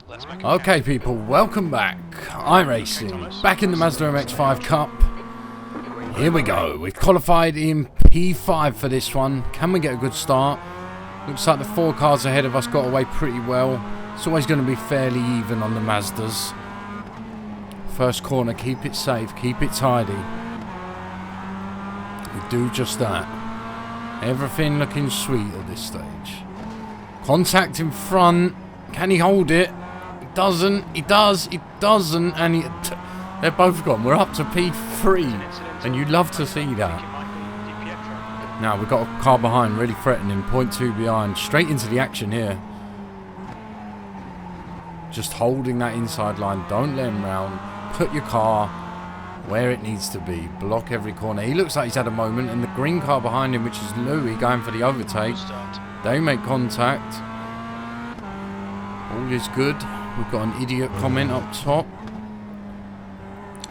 Okay people, welcome back. iRacing, back in the Mazda MX-5 Cup. Here we go. We've qualified in P5 for this one. Can we get a good start? Looks like the 4 cars ahead of us got away pretty well. It's always going to be fairly even on the Mazdas. First corner, keep it safe, keep it tidy. We do just that. Everything looking sweet at this stage. Contact in front. Can he hold it? He doesn't. He does. He doesn't. And they're both gone. We're up to P3. And you'd love to see that. Now we've got a car behind, really threatening. 0.2 behind. Straight into the action here. Just holding that inside line. Don't let him round. Put your car where it needs to be. Block every corner. He looks like he's had a moment. And the green car behind him, which is Louis, going for the overtake. They make contact. All is good. We've got an idiot comment up top.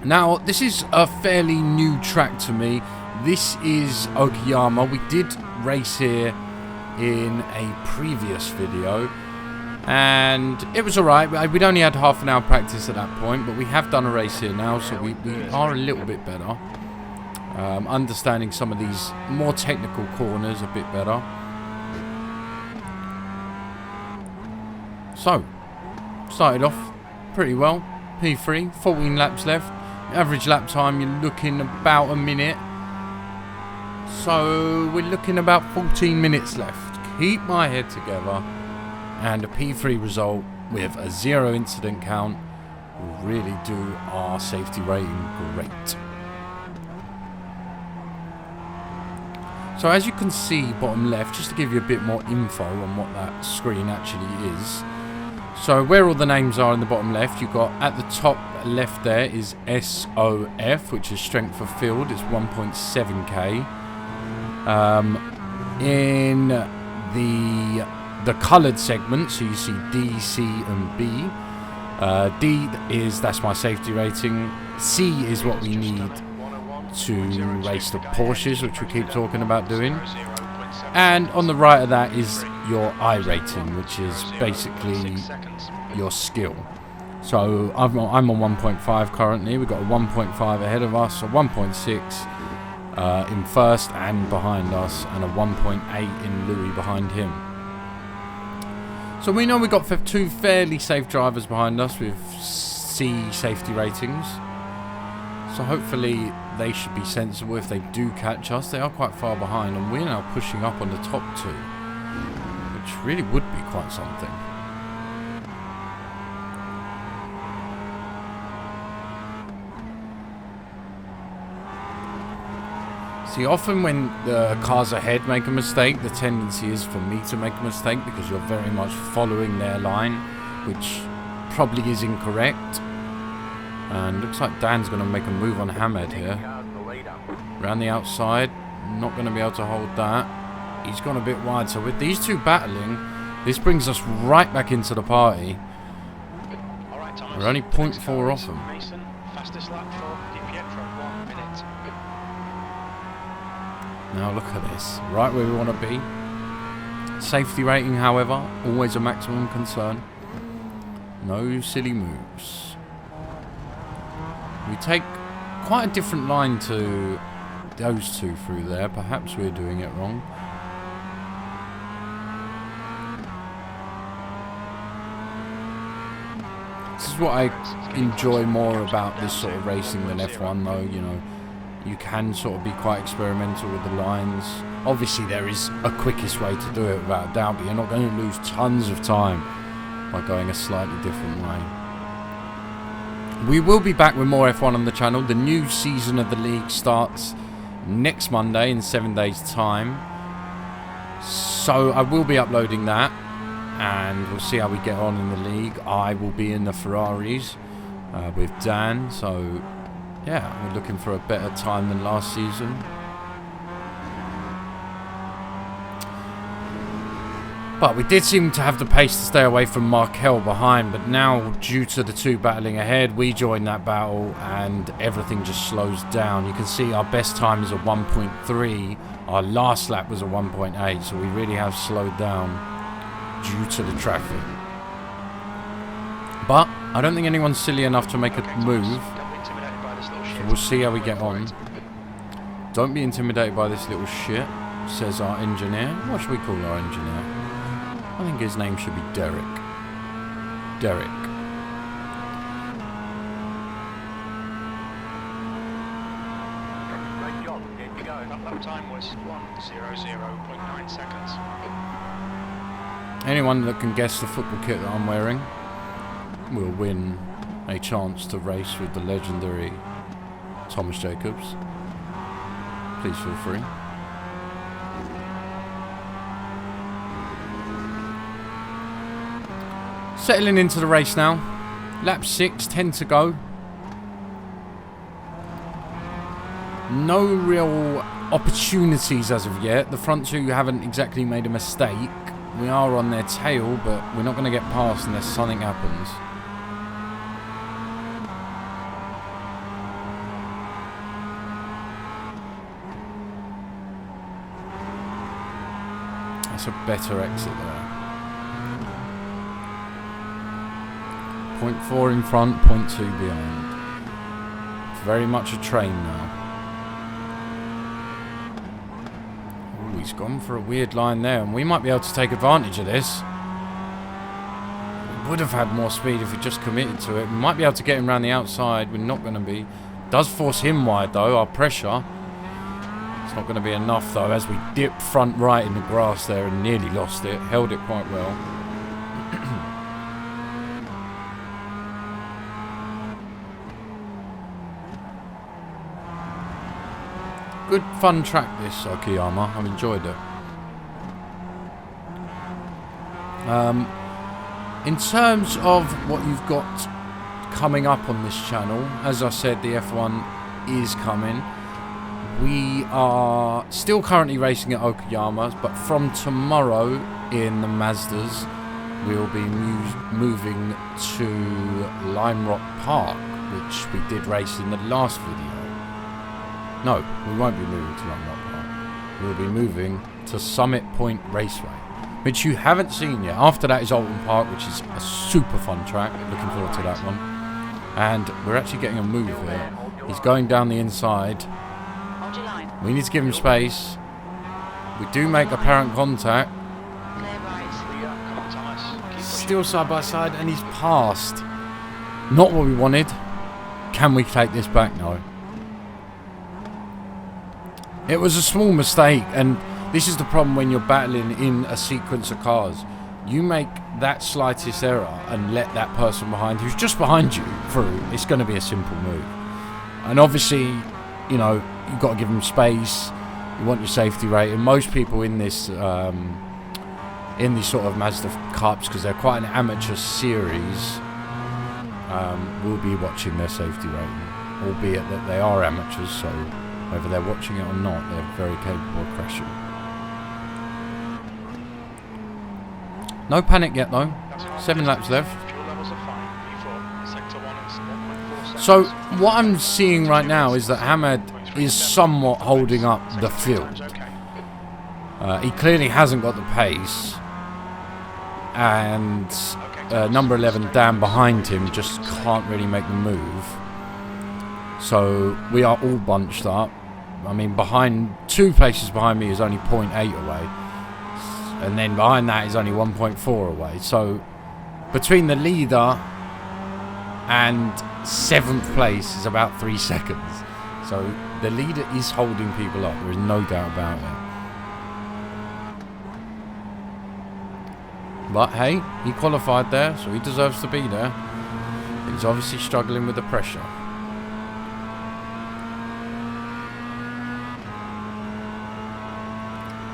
Now, this is a fairly new track to me. This is Okayama. We did race here in a previous video. And it was alright. We'd only had half an hour practice at that point. But we have done a race here now. So we are a little bit better. Understanding some of these more technical corners a bit better. So, started off pretty well. P3, 14 laps left. Average lap time, you're looking about a minute. So, we're looking about 14 minutes left. Keep my head together. And a P3 result with a 0 incident count will really do our safety rating great. So as you can see bottom left, just to give you a bit more info on what that screen actually is. So where all the names are in the bottom left, you've got at the top left there is SOF, which is strength of field. It's 1.7k. In the coloured segment, so you see D, C and B. D is, that's my safety rating. C is what we need to race the Porsches, which we keep talking about doing. And on the right of that is your iRating, which is basically your skill. So I'm on 1.5 currently. We've got a 1.5 ahead of us, a 1.6 in first and behind us, and a 1.8 in Louis behind him. So we know we've got 2 fairly safe drivers behind us with C safety ratings. So hopefully they should be sensible if they do catch us. They are quite far behind, and we're now pushing up on the top 2, which really would be quite something. See, often when the cars ahead make a mistake, the tendency is for me to make a mistake because you're very much following their line, which probably is incorrect. And looks like Dan's going to make a move on Hamed here. Around the outside. Not going to be able to hold that. He's gone a bit wide. So with these 2 battling, this brings us right back into the party. We're only 0.4 off them. Now look at this. Right where we want to be. Safety rating, however, always a maximum concern. No silly moves. We take quite a different line to those 2 through there. Perhaps we're doing it wrong. This is what I enjoy more about this sort of racing than F1 though, you know. You can sort of be quite experimental with the lines. Obviously there is a quickest way to do it without a doubt, but you're not going to lose tons of time by going a slightly different way. We will be back with more F1 on the channel. The new season of the league starts next Monday in 7 days' time. So I will be uploading that, and we'll see how we get on in the league. I will be in the Ferraris with Dan, so yeah, we're looking for a better time than last season. But we did seem to have the pace to stay away from Markel behind, but now due to the 2 battling ahead, we join that battle and everything just slows down. You can see our best time is a 1.3, our last lap was a 1.8, so we really have slowed down due to the traffic. But I don't think anyone's silly enough to make a move. So we'll see how we get on. Don't be intimidated by this little shit, says our engineer. What should we call our engineer? I think his name should be Derek. Derek. Great job. Here you go. That time was 1:00.9 seconds. Anyone that can guess the football kit that I'm wearing will win a chance to race with the legendary Thomas Jacobs. Please feel free. Settling into the race now. Lap 6, 10 to go. No real opportunities as of yet. The front two haven't exactly made a mistake. We are on their tail, but we're not going to get past unless something happens. That's a better exit there. 0.4 in front, 0.2 behind. It's very much a train now. Ooh, he's gone for a weird line there, and we might be able to take advantage of this. We would have had more speed if we just committed to it. We might be able to get him around the outside. We're not going to be. Does force him wide though, our pressure. It's not going to be enough though, as we dipped front right in the grass there and nearly lost it. Held it quite well. Good fun track this, Okayama. I've enjoyed it. In terms of what you've got coming up on this channel, as I said, the F1 is coming. We are still currently racing at Okayama, but from tomorrow in the Mazdas, we'll be moving to Lime Rock Park, which we did race in the last video. No, we won't be moving to Lime Rock Park. We'll be moving to Summit Point Raceway, which you haven't seen yet. After that is Alton Park, which is a super fun track. Looking forward to that one. And we're actually getting a move here. He's going down the inside. We need to give him space. We do make apparent contact. Still side by side, and he's passed. Not what we wanted. Can we take this back? No. It was a small mistake, and this is the problem when you're battling in a sequence of cars. You make that slightest error and let that person behind, who's just behind you, through. It's going to be a simple move. And obviously, you know, you've got to give them space. You want your safety rating. Most people in this, in these sort of Mazda Cups, because they're quite an amateur series, will be watching their safety rating, albeit that they are amateurs, so whether they're watching it or not, they're very capable of crashing. No panic yet though. 7 laps left. So what I'm seeing right now is that Hamad is somewhat holding up the field. He clearly hasn't got the pace, and number 11 Dan behind him just can't really make the move. So we are all bunched up. I mean, behind 2 places behind me is only 0.8 away, and then behind that is only 1.4 away. So between the leader and 7th place is about 3 seconds. So the leader is holding people up. There is no doubt about it. But hey, he qualified there, so he deserves to be there. He's obviously struggling with the pressure.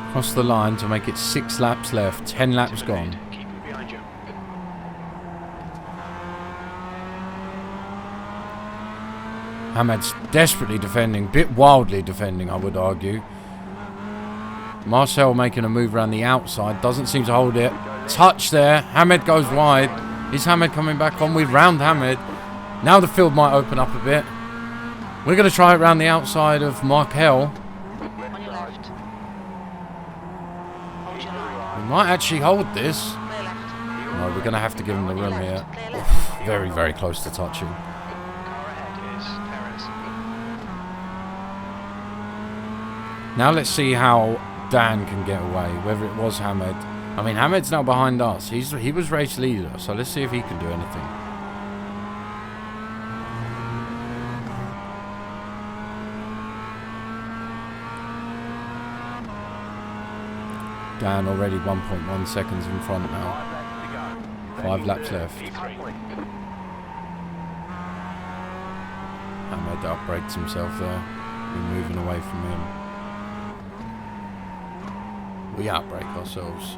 Across the line to make it 6 laps left, 10 laps gone. Hamad's desperately defending, bit wildly defending, I would argue. Marcel making a move around the outside, doesn't seem to hold it. Touch there, Hamad goes wide. Is Hamad coming back on? We round Hamad. Now the field might open up a bit. We're going to try it around the outside of Markel. We might actually hold this. No, we're going to have to give him the room here. Oof, very, very close to touching. Car ahead is Perez. Now let's see how Dan can get away, whether it was Hamed. I mean, Hamed's now behind us. He was race leader, so let's see if he can do anything. Dan already 1.1 seconds in front now. 5 laps left. Hamed outbraked himself there. We're moving away from him. We outbrake ourselves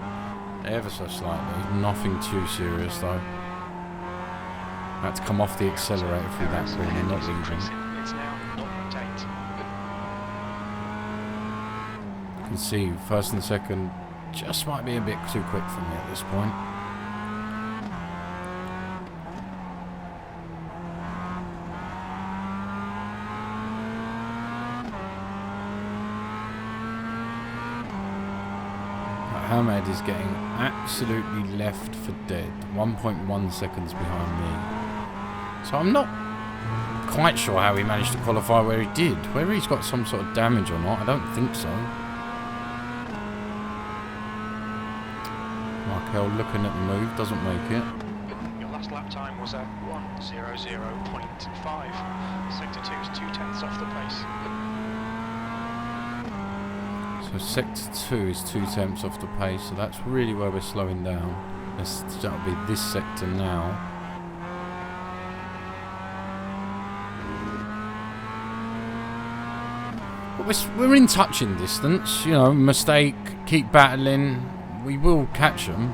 ever so slightly. Nothing too serious though. Had to come off the accelerator through that corner, not leaving. It's now 0.8. You can see first and second just might be a bit too quick for me at this point. Hamed is getting absolutely left for dead. 1.1 seconds behind me. So I'm not quite sure how he managed to qualify where he did. Whether he's got some sort of damage or not, I don't think so. Markel looking at the move, doesn't make it. Your last lap time was a 1:00.5. Sector 2 is 0.2 off the pace. So sector 2 is 0.2 off the pace, so that's really where we're slowing down. That'll be this sector now. But we're in touching distance, you know, mistake, keep battling, we will catch them.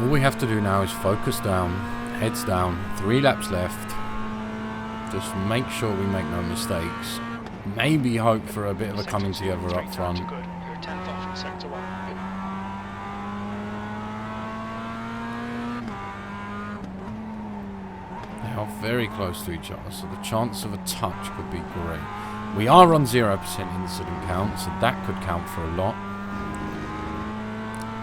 All we have to do now is focus down, heads down, 3 laps left. Just make sure we make no mistakes. Maybe hope for a bit of a coming together up front. You're 10th off in sector 1. They are very close to each other, so the chance of a touch could be great. We are on 0% incident count, so that could count for a lot.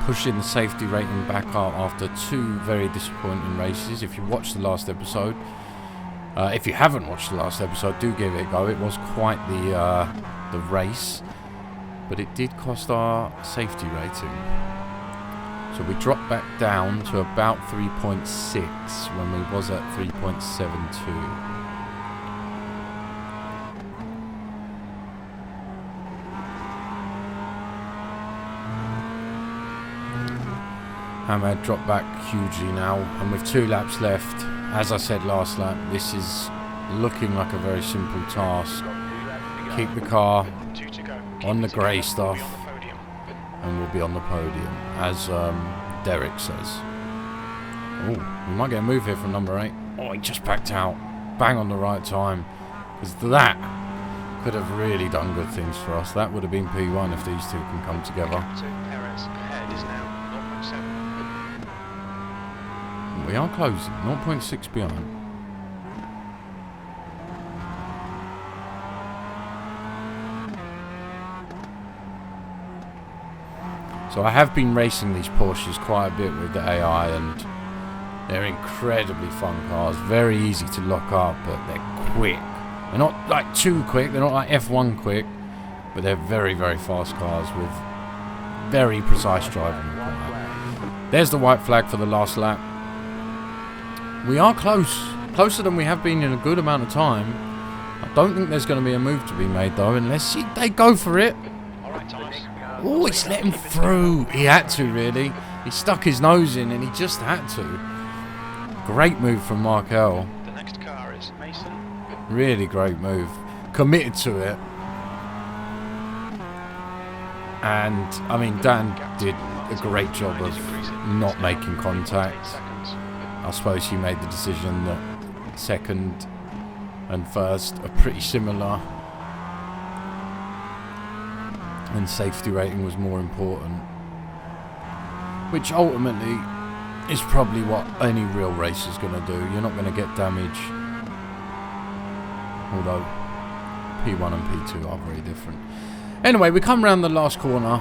Pushing the safety rating back up after 2 very disappointing races. If you watched the last episode, if you haven't watched the last episode, do give it a go. It was quite the race, but it did cost our safety rating. So we dropped back down to about 3.6 when we was at 3.72. Hamed dropped back hugely now, and with 2 laps left, as I said last lap, this is looking like a very simple task. Keep the car on the grey stuff, and we'll be on the podium, as Derek says. Oh, we might get a move here from number 8. Oh, he just backed out. Bang on the right time, because that could have really done good things for us. That would have been P1 if these two can come together. We are closing, 0.6 behind. So I have been racing these Porsches quite a bit with the AI, and they're incredibly fun cars. Very easy to lock up, but they're quick. They're not like too quick, they're not like F1 quick, but they're very, very fast cars with very precise driving required. There's the white flag for the last lap. We are close. Closer than we have been in a good amount of time. I don't think there's going to be a move to be made though, unless they go for it. Oh, he's let him through. He had to, really. He stuck his nose in and he just had to. Great move from Markel. The next car is Mason. Really great move. Committed to it. And, I mean, Dan did a great job of not making contact. I suppose he made the decision that second and first are pretty similar. and safety rating was more important, which ultimately is probably what any real race is going to do. You're not going to get damage, although P1 and P2 are very different. Anyway, we come around the last corner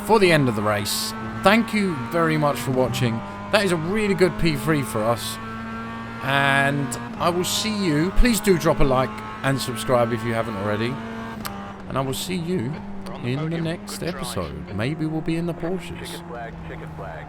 for the end of the race. Thank you very much for watching. That is a really good P3 for us, and I will see you. Please do drop a like and subscribe if you haven't already, and I will see you in the next episode. Maybe we'll be in the Porsches. Chicken flag, chicken flag.